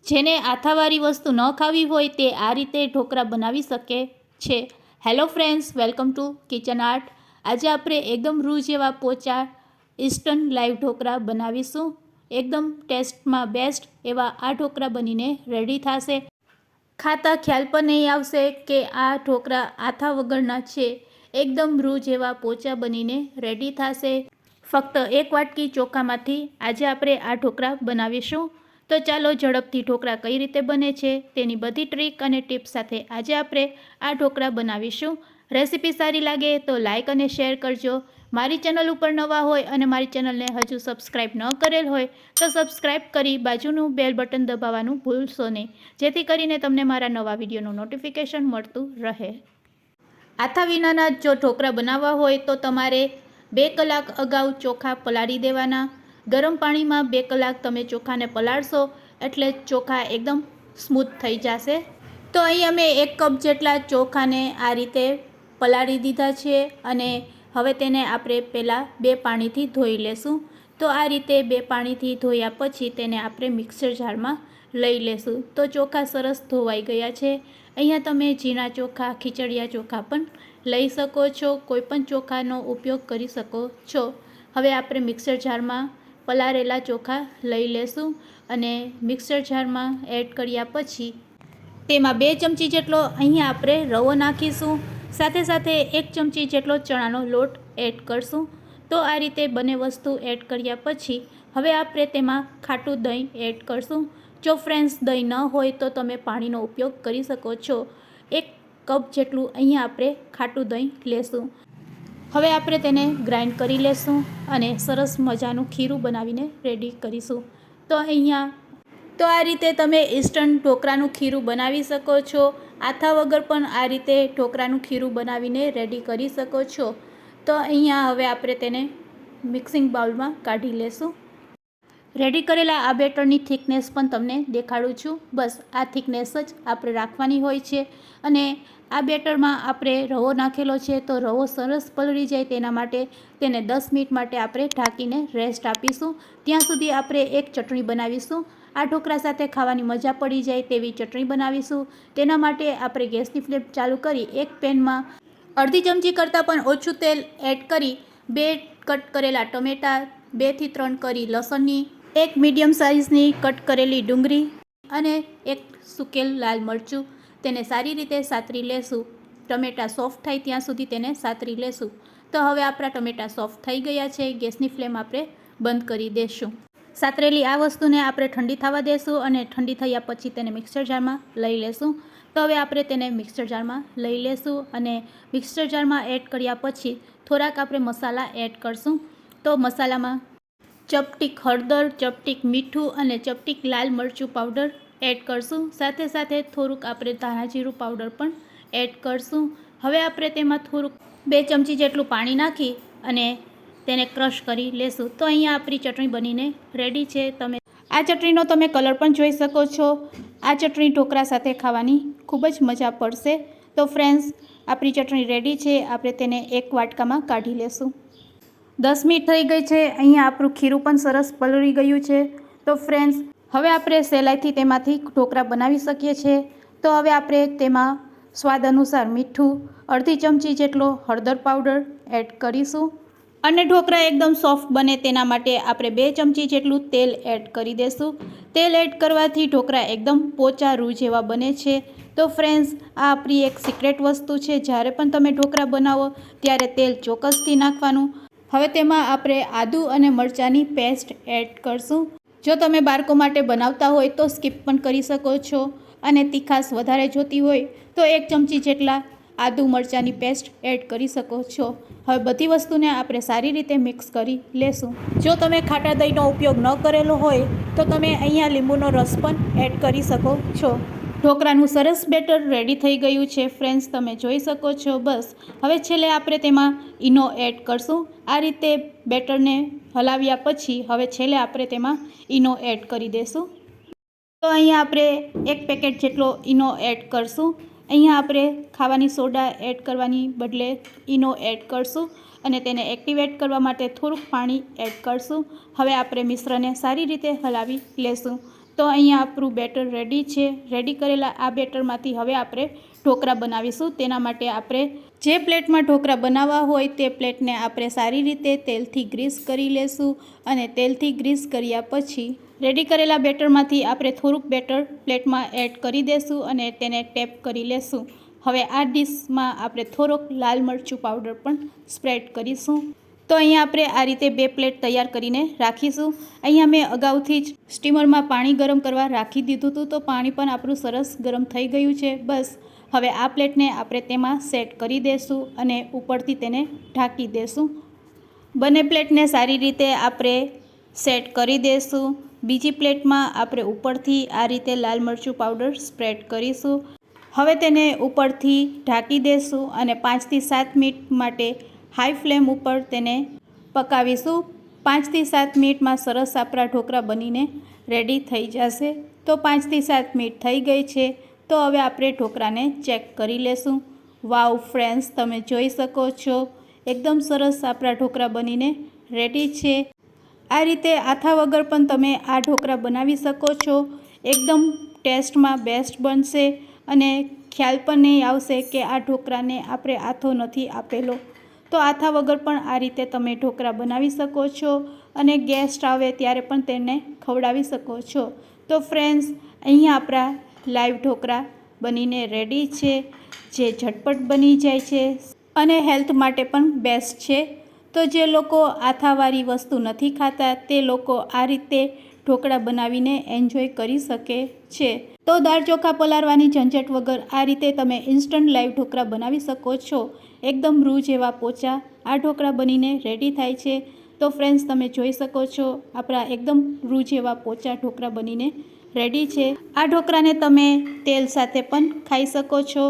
જેને આથાવાળી વસ્તુ ન ખાવી હોય તે આ રીતે ઢોકળા બનાવી શકે છે। Hello friends, welcome to kitchen art. આજે આપણે એકદમ રૂ જેવા પોચા ઇન્સ્ટન્ટ લાઈવ ઢોકળા બનાવીશું। એકદમ ટેસ્ટમાં બેસ્ટ એવા આ ઢોકળા બનીને રેડી થશે। ખાતા ખ્યાલ પણ નહીં આવશે કે આ ઢોકળા આથા વગરના છે। એકદમ રૂ જેવા પોચા બનીને રેડી થશે। ફક્ત એક વાટકી ચોખામાંથી આજે આપણે આ ઢોકળા બનાવીશું। તો ચાલો ઝડપથી ઢોકળા કઈ રીતે બને છે તેની બધી ટ્રીક અને ટિપ્સ સાથે આજે આપણે આ ઢોકળા બનાવીશું। રેસીપી સારી લાગે તો લાઇક અને શેર કરજો। મારી ચેનલ ઉપર નવા હોય અને મારી ચેનલને હજુ સબસ્ક્રાઈબ ન કરેલ હોય તો સબસ્ક્રાઈબ કરી બાજુનું બેલ બટન દબાવવાનું ભૂલશો નહીં, જેથી કરીને તમને મારા નવા વિડીયોનું નોટિફિકેશન મળતું રહે। આથા વિનાના જો ઢોકળા બનાવવા હોય તો તમારે 2 કલાક અગાઉ ચોખા પલાળી દેવાના। ગરમ પાણીમાં 2 કલાક તમે ચોખાને પલાળશો એટલે ચોખા એકદમ સ્મૂથ થઈ જશે। તો અહીં અમે 1 કપ જેટલા ચોખાને આ રીતે પલાળી દીધા છે અને હવે તેને આપણે પહેલાં 2 પાણીથી ધોઈ લેશું। તો આ રીતે 2 પાણીથી ધોયા પછી તેને આપણે મિક્સર જારમાં લઈ લેશું। તો ચોખા સરસ ધોવાઈ ગયા છે। અહીંયા તમે ઝીણા ચોખા, ખીચડિયા ચોખા પણ લઈ શકો છો, કોઈપણ ચોખાનો ઉપયોગ કરી શકો છો। હવે આપણે મિક્સર જારમાં પલાળેલા ચોખા લઈ લેશું અને મિક્સર જારમાં એડ કર્યા પછી તેમાં 2 ચમચી જેટલો અહીંયા આપણે રવો નાખીશું। સાથે સાથે 1 ચમચી જેટલો ચણાનો લોટ એડ કરશું। તો આ રીતે બંને વસ્તુ એડ કર્યા પછી હવે આપણે તેમાં ખાટું દહીં એડ કરશું। જો ફ્રેન્ડ્સ દહીં ન હોય તો તમે પાણીનો ઉપયોગ કરી શકો છો। 1 કપ જેટલું અહીંયા આપણે ખાટું દહીં લેશું। હવે આપણે તેને ગ્રાઇન્ડ કરી લેશું અને સરસ મજાનું ખીરું બનાવીને રેડી કરીશું। તો આ રીતે તમે ઇન્સ્ટન્ટ ઢોકળાનું ખીરું બનાવી શકો છો। આથા વગર પણ આ રીતે ઢોકળાનું ખીરું બનાવીને રેડી કરી શકો છો। તો અહીંયા હવે આપણે તેને મિક્સિંગ બાઉલમાં કાઢી લેશું। રેડી કરેલા આ બેટરની થિકનેસ પણ તમને દેખાડું છું। બસ આ થિકનેસ જ આપણે રાખવાની હોય છે અને આ બેટરમાં આપણે રવો નાખેલો છે તો રવો સરસ પલળી જાય તેના માટે તેને 10 મિનિટ માટે આપણે ઢાંકીને રેસ્ટ આપીશું। ત્યાં સુધી આપણે એક ચટણી બનાવીશું। આ ઢોકળા સાથે ખાવાની મજા પડી જાય તેવી ચટણી બનાવીશું। તેના માટે આપણે ગેસની ફ્લેમ ચાલુ કરી એક પેનમાં અડધી ચમચી કરતાં પણ ઓછું તેલ એડ કરી 2 કટ કરેલા ટમેટાં, 2 થી 3 કળી લસણની, 1 મીડિયમ સાઇઝની કટ કરેલી ડુંગળી અને 1 સૂકેલ લાલ મરચું તેને સારી રીતે સાતરી લેશું। ટમેટાં સોફ્ટ થાય ત્યાં સુધી તેને સાતરી લેશું। તો હવે આપણા ટમેટાં સોફ્ટ થઈ ગયા છે। ગેસની ફ્લેમ આપણે બંધ કરી દઈશું। સાતરેલી આ વસ્તુને આપણે ઠંડી થવા દેશું અને ઠંડી થયા પછી તેને મિક્સર જારમાં લઈ લેશું। તો હવે આપણે તેને મિક્સર જારમાં લઈ લેશું અને મિક્સર જારમાં એડ કર્યા પછી થોડાક આપણે મસાલા એડ કરશું। તો મસાલામાં ચપટીક હળદર, ચપટીક મીઠું અને ચપટીક લાલ મરચું પાવડર એડ કરશું। સાથે સાથે થોડુંક આપણે ધાણા જીરું પાવડર પણ એડ કરશું। હવે આપણે તેમાં થોડુંક 2 ચમચી જેટલું પાણી નાખી અને તેને ક્રશ કરી લેશું। તો અહીંયા આપણી ચટણી બનીને રેડી છે। તમે આ ચટણીનો તમે કલર પણ જોઈ શકો છો। આ ચટણી ઢોકળા સાથે ખાવાની ખૂબ જ મજા પડશે। તો ફ્રેન્ડ્સ, આપણી ચટણી રેડી છે। આપણે તેને એક વાટકામાં કાઢી લેશું। 10 મિનિટ થઈ ગઈ છે। અહીંયા આપણું ખીરું પણ સરસ પલળી ગયું છે। તો ફ્રેન્ડ્સ, હવે આપણે સહેલાઈથી તેમાંથી ઢોકળા બનાવી શકીએ છીએ। તો હવે આપણે તેમાં સ્વાદ અનુસાર મીઠું, અડધી ચમચી જેટલો હળદર પાવડર એડ કરીશું અને ઢોકળા એકદમ સોફ્ટ બને તેના માટે આપણે 2 ચમચી જેટલું તેલ એડ કરી દઈશું। તેલ એડ કરવાથી ઢોકળા એકદમ પોચા રૂ જેવા બને છે। તો ફ્રેન્ડ્સ, આ આપણી એક સિક્રેટ વસ્તુ છે। જ્યારે પણ તમે ઢોકળા બનાવો ત્યારે તેલ ચોક્કસથી નાખવાનું। હવે તેમાં આપણે આદુ અને મરચાંની પેસ્ટ એડ કરશું। જો તમે બાળકો માટે બનાવતા હોય તો સ્કીપ પણ કરી શકો છો અને તીખાશ વધારે જોતી હોય તો 1 ચમચી જેટલા આદુ મરચાંની પેસ્ટ એડ કરી શકો છો। હવે બધી વસ્તુને આપણે સારી રીતે મિક્સ કરી લેશું। જો તમે ખાટા દહીંનો ઉપયોગ ન કરેલો હોય તો તમે અહીંયા લીંબુનો રસ પણ એડ કરી શકો છો। ઢોકળાનું સરસ બેટર રેડી થઈ ગયું છે ફ્રેન્ડ્સ, તમે જોઈ શકો છો। બસ હવે છેલ્લે આપણે તેમાં ઈનો એડ કરશું। આ રીતે બેટરને હલાવ્યા પછી હવે છેલ્લે આપણે તેમાં ઈનો એડ કરી દઈશું। તો અહીંયા આપણે 1 પેકેટ જેટલો ઈનો એડ કરશું। અહીંયા આપણે ખાવાની સોડા એડ કરવાની બદલે ઈનો એડ કરશું અને તેને એક્ટિવેટ કરવા માટે થોડુંક પાણી એડ કરશું। હવે આપણે મિશ્રણને સારી રીતે હલાવી લેશું। તો અહીંયા આપણું બેટર રેડી છે. રેડી કરેલા આ બેટરમાંથી હવે આપણે ઢોકળા બનાવીશું. તેના માટે આપણે જે પ્લેટમાં ઢોકળા બનાવવા હોય તે પ્લેટને આપણે સારી રીતે તેલથી ગ્રીસ કરી લેશું. અને તેલથી ગ્રીસ કર્યા પછી રેડી કરેલા બેટરમાંથી આપણે થોડુંક બેટર પ્લેટમાં એડ કરી દઈશું અને તેને ટેપ કરી લેશું. હવે આ ડીશમાં આપણે થોડોક લાલ મરચું પાવડર પણ સ્પ્રેડ કરીશું. તો અહીંયા આપણે આ રીતે 2 પ્લેટ તૈયાર કરીને રાખીશું. અહીંયા મેં અગાઉથી જ સ્ટીમરમાં પાણી ગરમ કરવા રાખી દીધું હતું, તો પાણી પણ આપણું સરસ ગરમ થઈ ગયું છે. બસ હવે આ પ્લેટને આપણે તેમાં સેટ કરી દઈશું અને ઉપરથી તેને ઢાંકી દઈશું. બંને પ્લેટને સારી રીતે આપણે સેટ કરી દઈશું. બીજી પ્લેટમાં આપણે ઉપરથી આ રીતે લાલ મરચું પાવડર સ્પ્રેડ કરીશું. હવે તેને ઉપરથી ઢાંકી દઈશું અને 5 થી 7 મિનિટ માટે હાઈ ફ્લેમ ઉપર તેને પકાવીશું. 5 થી 7 મિનિટમાં સરસ આપણા ઢોકળા બનીને રેડી થઈ જશે. તો 5 થી 7 મિનિટ થઈ ગઈ છે. તો હવે આપણે ઢોકળાને ચેક કરી લેશું. વાવ ફ્રેન્ડ્સ, તમે જોઈ શકો છો એકદમ સરસ આપણા ઢોકળા બનીને રેડી છે. આ રીતે આથા વગર પણ તમે આ ઢોકળા બનાવી શકો છો. એકદમ ટેસ્ટમાં બેસ્ટ બનશે અને ખ્યાલ પણ નહીં આવશે કે આ ઢોકળાને આપણે આથો નથી આપેલો. તો આથા વગર પણ આ રીતે તમે ઢોકળા બનાવી શકો છો અને ગેસ્ટ આવે ત્યારે પણ તેને ખવડાવી શકો છો. તો ફ્રેન્ડ્સ, અહીંયા આપણા લાઈવ ઢોકળા બનીને રેડી છે, જે ઝટપટ બની જાય છે અને હેલ્થ માટે પણ બેસ્ટ છે. તો જે લોકો આથાવાળી વસ્તુ નથી ખાતા તે લોકો આ રીતે ઢોકળા બનાવીને એન્જોય કરી શકે છે. તો દાળ ચોખા પલાળવાની ઝંઝટ વગર આ રીતે તમે ઇન્સ્ટન્ટ લાઈવ ઢોકળા બનાવી શકો છો. એકદમ રૂ જેવા પોચા આ ઢોકળા બનીને રેડી થાય છે. તો ફ્રેન્ડ્સ, તમે જોઈ શકો છો આપણા એકદમ રૂ જેવા પોચા ઢોકળા બનીને રેડી છે. આ ઢોકળાને તમે તેલ સાથે પણ ખાઈ શકો છો.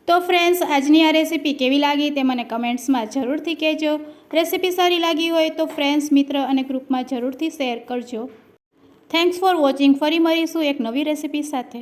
તો ફ્રેન્ડ્સ, આજની આ રેસીપી કેવી લાગી તે મને કમેન્ટ્સમાં જરૂરથી કહેજો. રેસીપી સારી લાગી હોય તો ફ્રેન્ડ્સ, મિત્ર અને ગ્રુપમાં જરૂરથી શેર કરજો. Thanks for watching. ફરી મળીશું એક નવી રેસીપી સાથે.